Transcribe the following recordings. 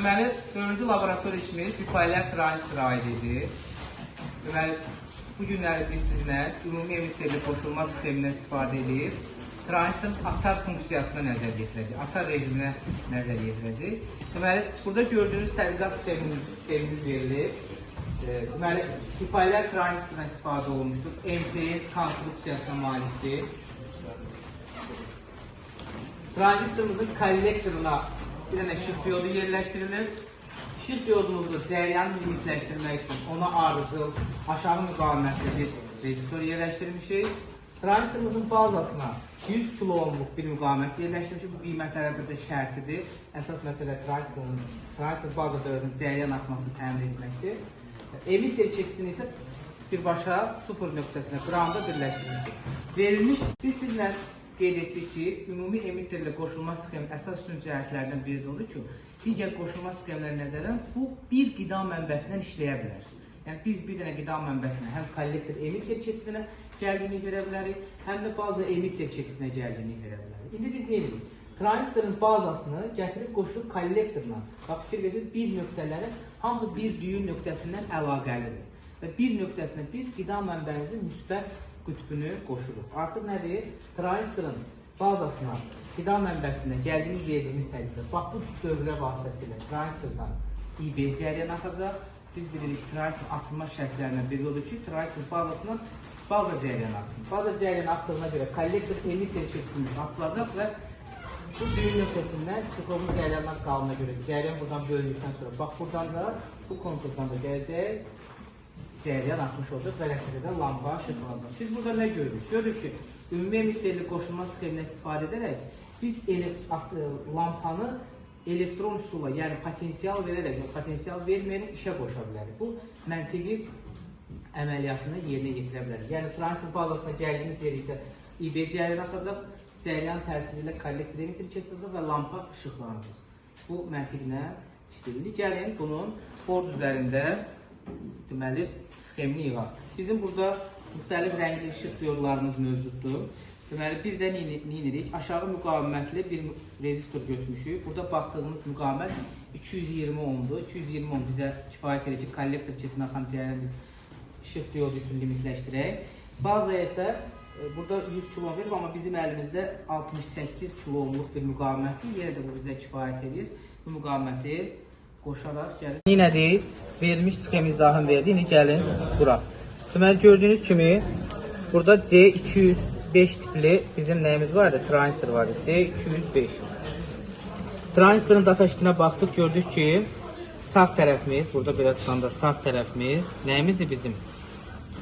Deməli, 4-cü laborator işimiz bipolyar transistor aiddir. Deməli, bu günləri biz sizinlə ümumi emitterli qoşulma sistemindən istifadə edib transistorun açar funksiyasına nəzər yetirəcək, açar rejiminə nəzər yetirəcək. Deməli, burada gördüyünüz tədqiqat sistemimiz verilir. Deməli, bipolyar transistordan istifadə olunmuşdur. MPN konstruksiyasına malikdir. Transistorumuzun kollektoruna bir dənə işıq diodu yerləşdirilir. İşıq diodumuzu cəryanı limitləşdirmək üçün ona arızıl, aşağı müqavimətli bir rezistor yerləşdirmişik. Transistorumuzun bazasına 100 kilo ohmluq bir müqavimət yerləşdirmişik. Bu qiymətlərə bir də şərtidir. Əsas məsələ transistor baza dövrəsində cəryan axmasını təmin etməkdir. Emitter keçidini isə birbaşa 0 nöqtəsinə qramda birləşdirmişik. Verilmiş biz sizlə qeyd etdik ki, ümumi emitterlə qoşulma sxeminin əsas üstün cəhətlərdən biri odur ki, digər qoşulma sxemləri nəzərən bu bir qida mənbəsindən işləyə bilər. Yəni biz bir dənə qida mənbəsinə həm kollektor emitter keçidinə gərginlik verə bilərik, həm də baza emitter keçidinə gərginlik verə bilərik. İndi biz nə edirik? Transistorun bazasını gətirib qoşuruq kollektorla. Bax, fikir verirsiniz, bir nöqtələri hamısı bir düyün nöqtəsindən əlaqəlidir. Və bir nöqtəsinə biz qida mənbəyimizin müsbət qütbünü qoşuruq. Artıq nədir? Transistorun bazasına, qida mənbəsinə gərginlik verdiyimiz təqdirdə, bax bu dövrə vasitəsilə transistordan İB cəryan axacaq. Biz bilirik, transistor açılma şərtlərindən biri odur ki, transistor bazasından baza cəryan axsın. Baza cəryan axdığına görə kollektor emitter keçidimiz açılacaq və bu düyün nöqtəsindən çıxılmış cəryanlar qalına görə cəryan buradan bölündükdən sonra bax buradan da bu konturdan da gələcək cəryan açmış olacaq və nəticədə lampa işıqlanacaq. Biz burada nə görürük? Görürük ki, ümumi emitterli qoşulma sxeminə istifadə edərək biz lampanı elektron üsulla, yəni potensial verərək, potensial verməyərək işə qoşa bilərik. Bu məntiqi əməliyyatını yerinə yetirə bilərik. Yəni transistor bazasına gərginlik verdikdə İB cəryan axacaq, cəryan təsiri ilə kollektor emitter keçəcək və lampa işıqlanacaq. Bu məntiqlə işləyirik. Gəlin bunun bord üzərində deməli sxemini yığaq. Bizim burada müxtəlif rəngli işıq diodlarımız mövcuddur. Deməli, bir də nə edirik? Aşağı müqavimətli bir rezistor götürmüşük. Burada baxdığımız müqavimət 220 ohmdur. 220 ohm bizə kifayət edir ki, kollektor keçidinə axan cəryanı biz işıq diodu üçün limitləşdirək. Bazaya isə burada 100 kilo ohm verir, amma bizim əlimizdə 68 kilo ohmluq bir müqavimətdir. Yenə də bu bizə kifayət edir. Bu müqaviməti qoşaraq gəlin. Yenədir, verilmiş sxem izahını verdi. İndi gəlin quraq. Deməli, gördüyünüz kimi burada C205 tipli bizim nəyimiz vardı? Transistor vardı. C205. Transistorun data sheetinə baxdıq, gördük ki, sağ tərəfimiz, burada belə tutanda sağ tərəfimiz nəyimizdir bizim?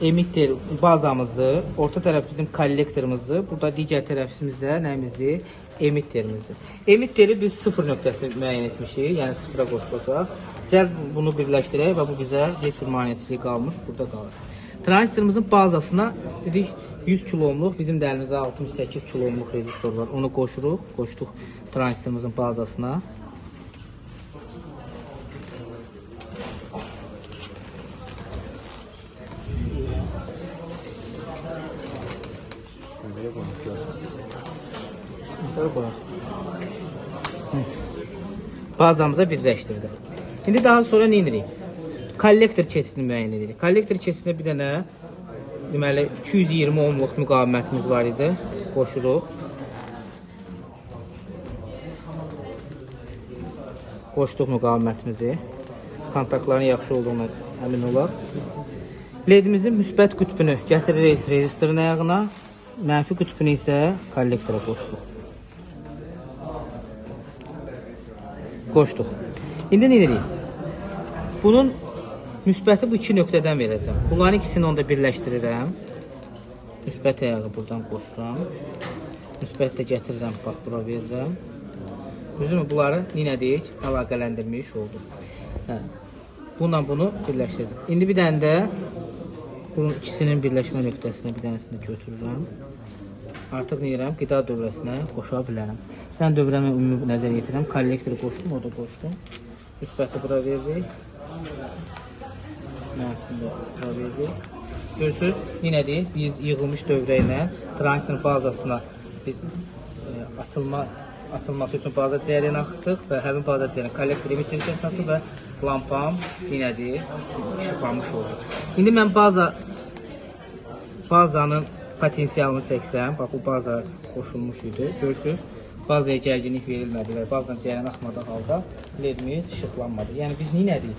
Emitter bazamızdır. Orta tərəf bizim kollektorımızdır. Burada digər tərəfimizdə nəyimizdir? Emitterimizdir. Emitteri biz 0 nöqtəsini müəyyən etmişik, yəni 0-a qoşulacaq. Gəl bunu birləşdirək və bu bizə heç bir maneçiliyi qalmır, burada qalır. Transistorumuzun bazasına dedik 100 kilo ohmluq, bizim də əlimizdə 68 kilo ohmluq rezistor var. Onu qoşuruq, qoşduq transistorumuzun bazasına. Bazamıza birləşdirdik. İndi daha sonra nə edirik? Kollektor keçidini müəyyən edirik. Kollektor keçidində bir dənə deməli 220 ohmluq müqavimətimiz var idi. Qoşuruq. Qoşduq müqavimətimizi. Kontaktların yaxşı olduğuna əmin olaq. LED-imizin müsbət qütbünü gətiririk rezistorun ayağına. Mənfi qütbünü isə kollektora qoşuruq. Qoşduq. İndi nə edirik? Bunun müsbəti bu iki nöqtədən verəcəm. Bunların ikisini onda birləşdirirəm. Müsbət ayağı buradan qoşuram. Müsbət də gətirirəm, bax, bura verirəm. Düzümü, bunları nə deyik? Əlaqələndirmiş olduq. Bununla bunu birləşdirdim. İndi bir dənə də bunun ikisinin birləşmə nöqtəsini bir dənəsini götürürəm. Artıq nə edirəm? Qida dövrəsinə qoşa bilərəm. Mən dövrəmə ümumi nəzər yetirəm. Kollektoru qoşdum, o da qoşdum. Müsbəti bura veririk. Mənfisini də bura veririk. Görürsünüz, yenədir, biz yığılmış dövrə ilə transistor bazasına biz açılma açılması üçün baza cəryanı axıtdıq və həmin baza cəryanı kollektor emitter keçsinə atdıq və lampam yenədir, işıqlanmış oldu. İndi mən bazanın potensialını çəksəm, bax bu baza qoşulmuş idi, görürsünüz. Bazaya gərginlik verilmədi və bazadan cəryan axmadığı halda ledimiz işıqlanmadı. Yəni biz neylədik?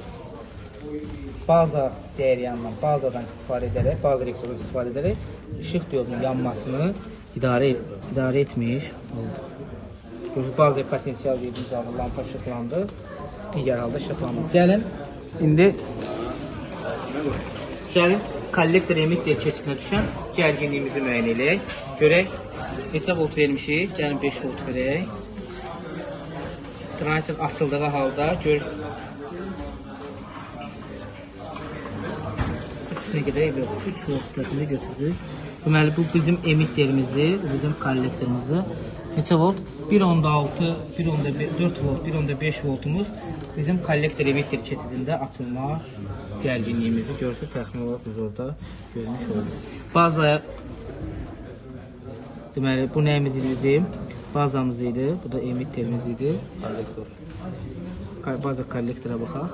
Baza cəryanından, bazadan istifadə edərək, baza rektorundan istifadə edərək işıq diodunun yanmasını idarə etmiş olduq. Görürsünüz, bazaya potensial verdiğimiz halda lampa işıqlandı, digər halda işıqlanmadı. Gəlin, indi kollektor emitter keçidinə düşən gərginliyimizi müəyyən edək. Görək, neçə volt vermişik? Gəlin 5 volt verək. Transistor açıldığı halda görürsünüz. Ne kadar yok. 3 volt təxmini götürdük. Deməli bu bizim emitterimizi, bu bizim kollektorumuzu. Neçə volt? 1.6, 1.4 volt, 1.5 voltumuz bizim kollektor emitter keçidində açılma gərginliyimizi görürsünüz. Təxmini olaraq biz orada görmüş olduq. Bazaya deməli bu nəyimiz idi bizim? Bazamız idi. Bu da emitterimiz idi. Kollektor. Baza kollektora baxaq.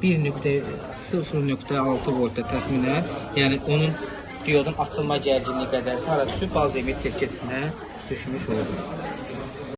1.0.6 voltda təxminən, yəni onun diodun açılma gərginliyi qədər para düşüb, baza emitter keçidinə düşmüş oldu.